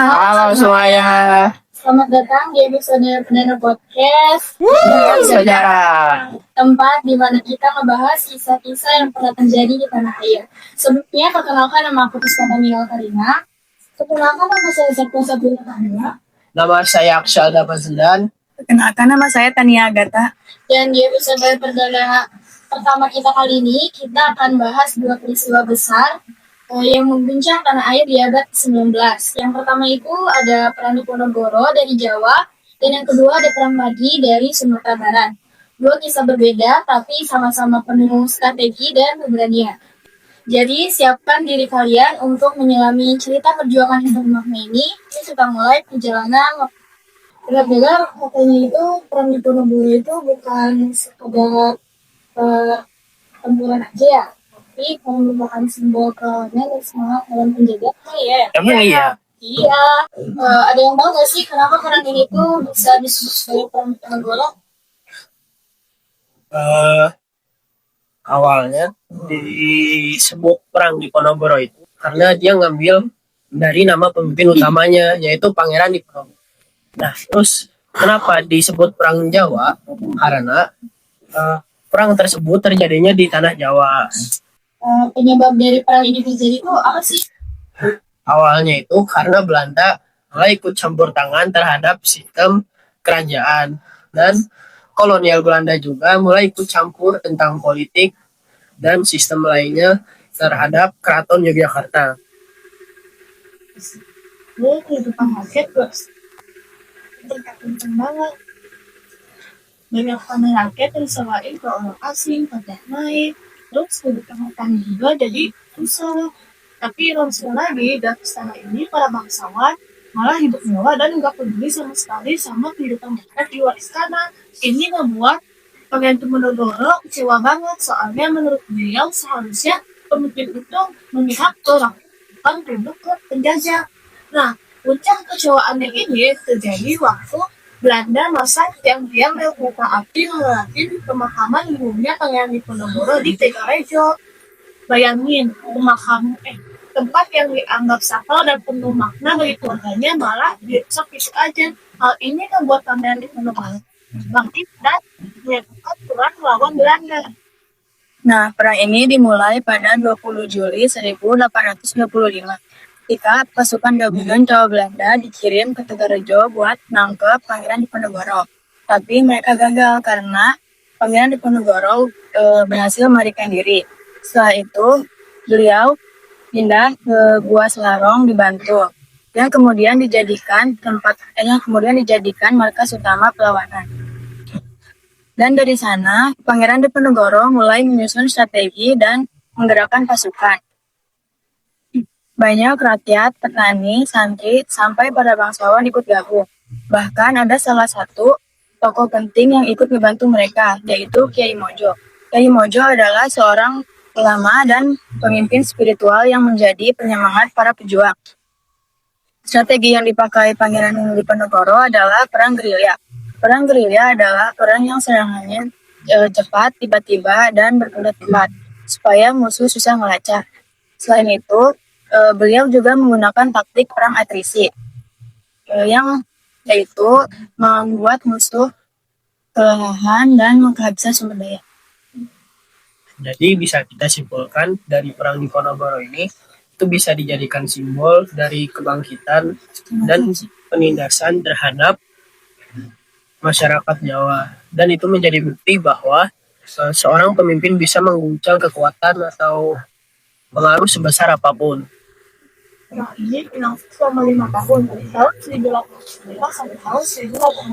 Halo semuanya. Selamat datang di episode Perdana Podcast. Sejarah. Tempat di mana kita membahas kisah-kisah yang pernah terjadi di tanah air. Sebelumnya, perkenalkan nama aku Puspita Mila Karina. Perkenalkan nama saya Zeko Sabrina Karina. Nama saya Aksal Dapazendan. Perkenalkan nama saya Tania Agatha. Dan di episode perdana pertama kita kali ini, kita akan bahas dua peristiwa besar yang mengguncang tanah air di abad 19. Yang pertama itu ada Perang Diponegoro dari Jawa, dan yang kedua ada Perang Padi dari Sumatera Barat. Dua kisah berbeda, tapi sama-sama penuh strategi dan keberanian. Jadi siapkan diri kalian untuk menyelami cerita perjuangan hidup makna ini. Kita mulai perjalanan. Benar-benar katanya itu Perang Diponegoro itu bukan sekedar tempuran aja ya, tapi merupakan simbol keamanan dan semangat dalam penjagaan. Ya. Emang iya? Iya. Ada yang tahu nggak sih kenapa perang ini tuh bisa disebut sebagai Perang Diponegoro? Awalnya disebut Perang Diponegoro itu karena dia ngambil dari nama pemimpin utamanya, yaitu Pangeran Diponegoro. Nah, terus kenapa disebut Perang Jawa? Karena perang tersebut terjadinya di tanah Jawa. Penyebab dari perang ini terjadi itu apa sih? Awalnya itu karena Belanda mulai ikut campur tangan terhadap sistem kerajaan, dan kolonial Belanda juga mulai ikut campur tentang politik dan sistem lainnya terhadap Keraton Yogyakarta. Kehidupan rakyat guys, penting banget. Banyak tanah rakyat yang diserahin ke orang asing pada naik, terus kehidupan petani juga jadi susah. Tapi langsung lagi dari tanah ini para bangsawan malah hidup mewah dan nggak peduli sama sekali sama kehidupan mereka di luar istana. Ini ngebuat Pangeran Diponegoro kecewa banget, soalnya menurut beliau seharusnya pemimpin itu memihak ke rakyat, tunduk ke penjajah. Nah, puncak kecewaannya ini terjadi waktu Belanda masa tiang-tiang rel kereta api melewati pemakaman ibunya Pangeran Diponegoro di Tegarejo. Bayangin, tempat yang dianggap sakral dan penuh makna bagi keluarganya malah dirusak gitu aja. Hal ini membuat Pangeran Diponegoro bangkit dan menyatakan perang melawan Belanda. Nah, perang ini dimulai pada 20 Juli 1825 ketika pasukan gabungan Jawa Belanda dikirim ke Tegarejo buat nangkep Pangeran Diponegoro. Tapi mereka gagal karena Pangeran Diponegoro berhasil melarikan diri. Setelah itu, beliau pindah ke Gua Selarong di Bantul, yang kemudian dijadikan markas utama perlawanan. Dan dari sana, Pangeran Diponegoro mulai menyusun strategi dan menggerakkan pasukan. Banyak rakyat, petani, santri, sampai para bangsawan ikut gabung. Bahkan ada salah satu tokoh penting yang ikut membantu mereka, yaitu Kiai Mojo. Kiai Mojo adalah seorang ulama dan pemimpin spiritual yang menjadi penyemangat para pejuang. Strategi yang dipakai Pangeran Diponegoro adalah perang gerilya. Perang gerilya adalah perang yang serangannya cepat, tiba-tiba, dan berpindah tempat, supaya musuh susah melacak. Selain itu, beliau juga menggunakan taktik perang atrisi, yang yaitu membuat musuh kelelahan dan kehabisan sumber daya. Jadi bisa kita simpulkan dari Perang Diponegoro ini itu bisa dijadikan simbol dari kebangkitan dan penindasan terhadap masyarakat Jawa, dan itu menjadi bukti bahwa seorang pemimpin bisa mengguncang kekuatan atau pengaruh sebesar apapun. Perang ini berlangsung selama 5 tahun, dari tahun 1805 sampai tahun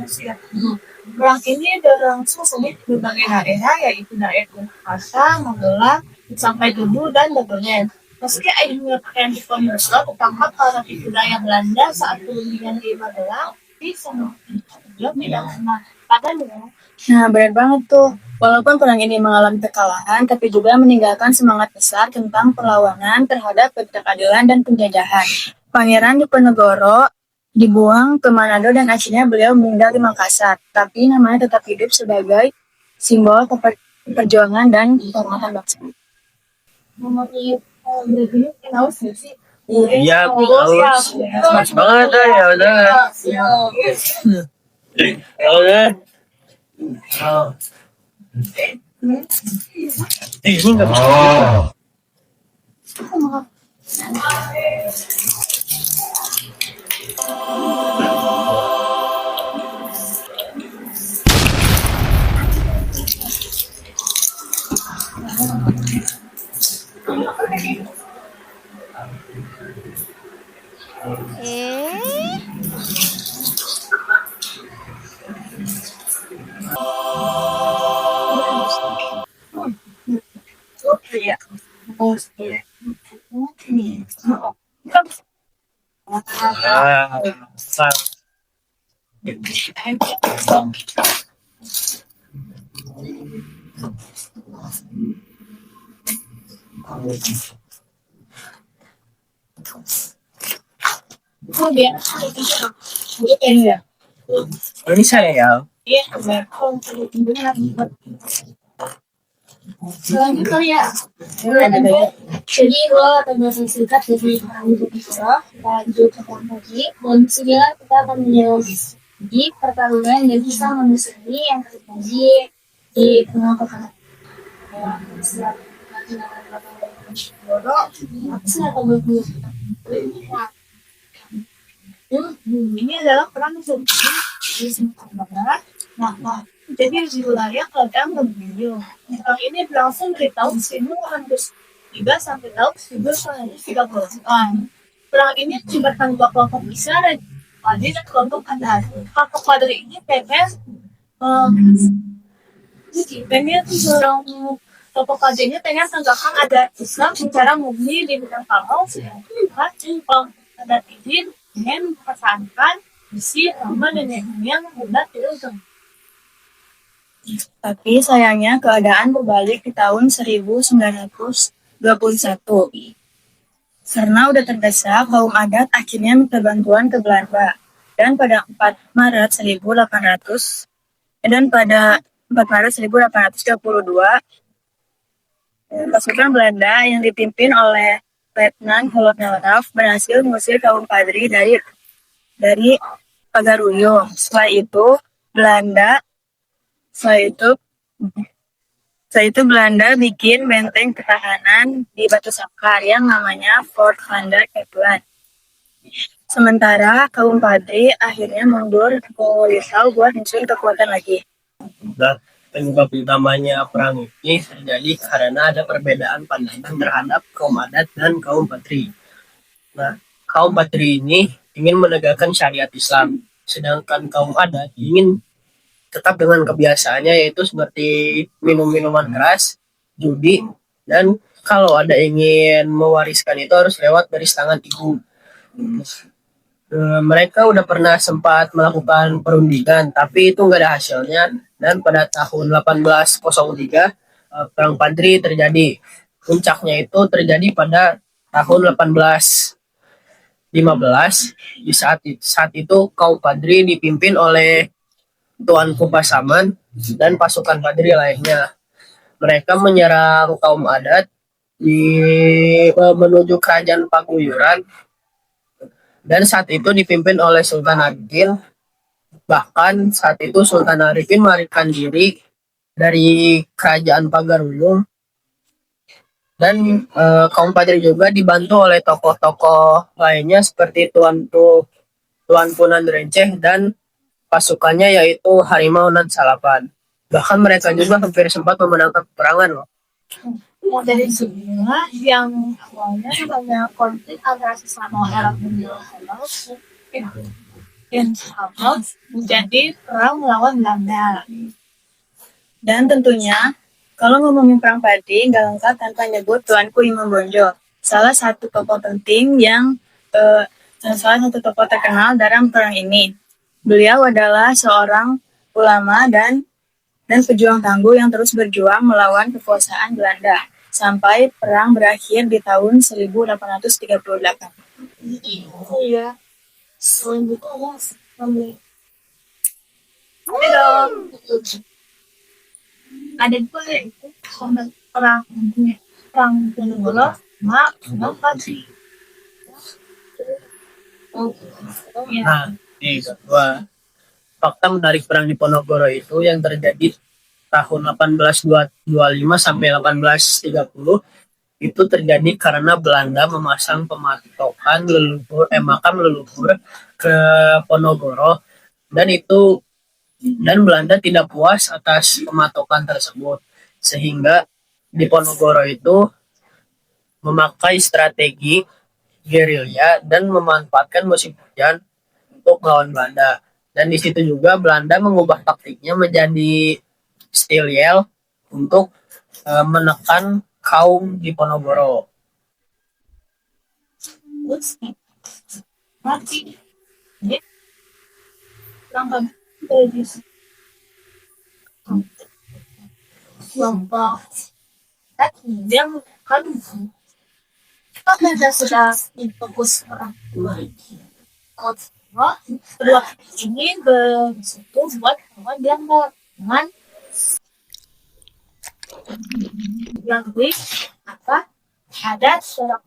1809. Perang ini berlangsung di berbagai daerah, yaitu daerah Jakarta, Magelang, sampai Dulu, dan Dagelan. Meski akhirnya Pangeran Diponegoro tertangkap para wilayah Belanda saat perundingan di Magelang, belum tidak pernah padanya. Nah, benar banget tuh. Walaupun perang ini mengalami kekalahan, tapi juga meninggalkan semangat besar tentang perlawanan terhadap ketidakadilan dan penjajahan. Pangeran Diponegoro dibuang ke Manado dan akhirnya beliau meninggal di Makassar. Tapi namanya tetap hidup sebagai simbol perjuangan dan kehormatan bangsa. Memori berarti tahu sih Iya, haus. Haus banget ya udah. Ya udah. Oh. Ini nggak bisa gitu. Iya. Ah, Kemudian ini ya. ini saya ya. Iya, selanjutnya ya. Jadi gue penjelasan singkat dari Ibu Isra, lanjut ke lagi. Dan segera kita akan menjadi pertarungan yang bisa menyusuri yang terjadi di tengah kota. Ini adalah perang di Sumatera Barat. Nah, jadi di wilayah Padang dan Belitung. Perang ini berlangsung dari tahun 1803 sampai tahun 1930-an. Perang ini melibatkan dua kelompok besar dan Padri dan kelompok Kadar. Kelompok Padri ini pengen seorang kelompok Padri ini pengen tegakkan adat Islam secara murni di Minangkabau, sedangkan kelompok Kadar ini ingin mempertahankan misi lama dan yang hebat di ujung. Tapi sayangnya keadaan berbalik di tahun 1921. Karena udah terdesak, kaum adat akhirnya minta bantuan ke Belanda. Dan pada 4 Maret 1832, pasukan Belanda yang dipimpin oleh Letnan Kolonel Raff berhasil mengusir kaum Padri dari Pagaruyung. Setelah itu Belanda bikin benteng pertahanan di Batu Sangkar yang namanya Fort Van der Capellen. Sementara kaum Padri akhirnya mundur ke Litau buat nyusun kekuatan lagi. Nah, penyebab utamanya perang ini terjadi karena ada perbedaan pandangan terhadap kaum adat dan kaum Patri. Nah, kaum Patri ini ingin menegakkan syariat Islam, sedangkan kaum adat ingin tetap dengan kebiasaannya, yaitu seperti minum minuman keras, judi, dan kalau ada ingin mewariskan itu harus lewat garis tangan ibu. Mereka udah pernah sempat melakukan perundingan, tapi itu nggak ada hasilnya. Dan pada tahun 1803 perang Padri terjadi. Puncaknya itu terjadi pada tahun 1815. Di saat itu kaum Padri dipimpin oleh Tuanku Pasaman dan pasukan Padri lainnya. Mereka menyerang kaum adat menuju kerajaan Paguyuran, dan saat itu dipimpin oleh Sultan Arifin. Bahkan saat itu Sultan Arifin melarikan diri dari kerajaan Pagaruyung, dan kaum Padri juga dibantu oleh tokoh-tokoh lainnya seperti Tuanku Nandrenceh dan pasukannya yaitu Harimau Nan Salapan. Bahkan mereka juga hampir sempat memenangkan peperangan loh. Dari sebelumnya yang awalnya banyak konflik antara sesama orang dan sahabat menjadi perang melawan Belanda. Dan tentunya, kalau ngomongin perang Padri, nggak lengkap tanpa nyebut Tuanku Imam Bonjol. Salah satu tokoh terkenal dalam perang ini. Beliau adalah seorang ulama dan pejuang tangguh yang terus berjuang melawan kekuasaan Belanda sampai perang berakhir di tahun 1838. Iya. Selanjutnya ada dua yaitu perang Ponorogo sama perang Padri. Ya. Nah, nih kedua, fakta menarik perang Diponegoro itu yang terjadi tahun 1825 sampai 1830 itu terjadi karena Belanda memasang pematokan makam leluhur ke Ponorogo, dan Belanda tidak puas atas pematokan tersebut, sehingga Diponegoro itu memakai strategi gerilya dan memanfaatkan musim hujan untuk melawan Belanda. Dan di situ juga Belanda mengubah taktiknya menjadi steel yell untuk menekan kaum Diponegoro. Terus mati. Dia langkah dari kelompok. Tapi dia kan apabila sudah difokus orang tua, kedua ini bersatu buat kawan dengan yang lebih apa ada seorang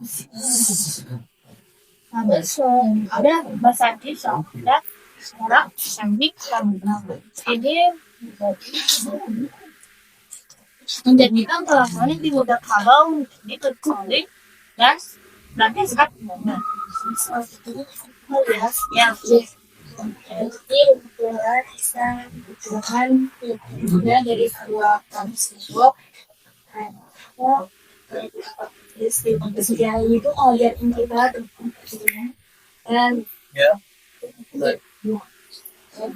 ada bahasa Inggris ada seorang canggih ini menjadikan kelakuan yang tidak kalau diketahui dan nanti sangat benar yang jadi bisa dilakukan dari kedua kamus itu istilah itu lihat kita dan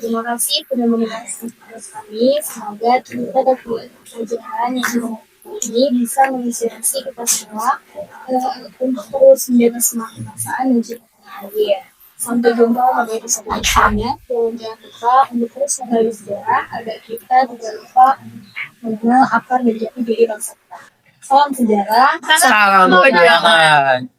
terima kasih sudah mendengarkan kami. Semoga kita dapat pelajaran yang ini bisa menginspirasi kita semua untuk terus menjaga semangat perasaan dan juga bahagia. Sampai jumpa pada episode selanjutnya. Dan jangan lupa untuk terus menggali sejarah agar kita tidak lupa mengenal akar dan jati diri bangsa kita. Salam sejarah. Salam sejarah.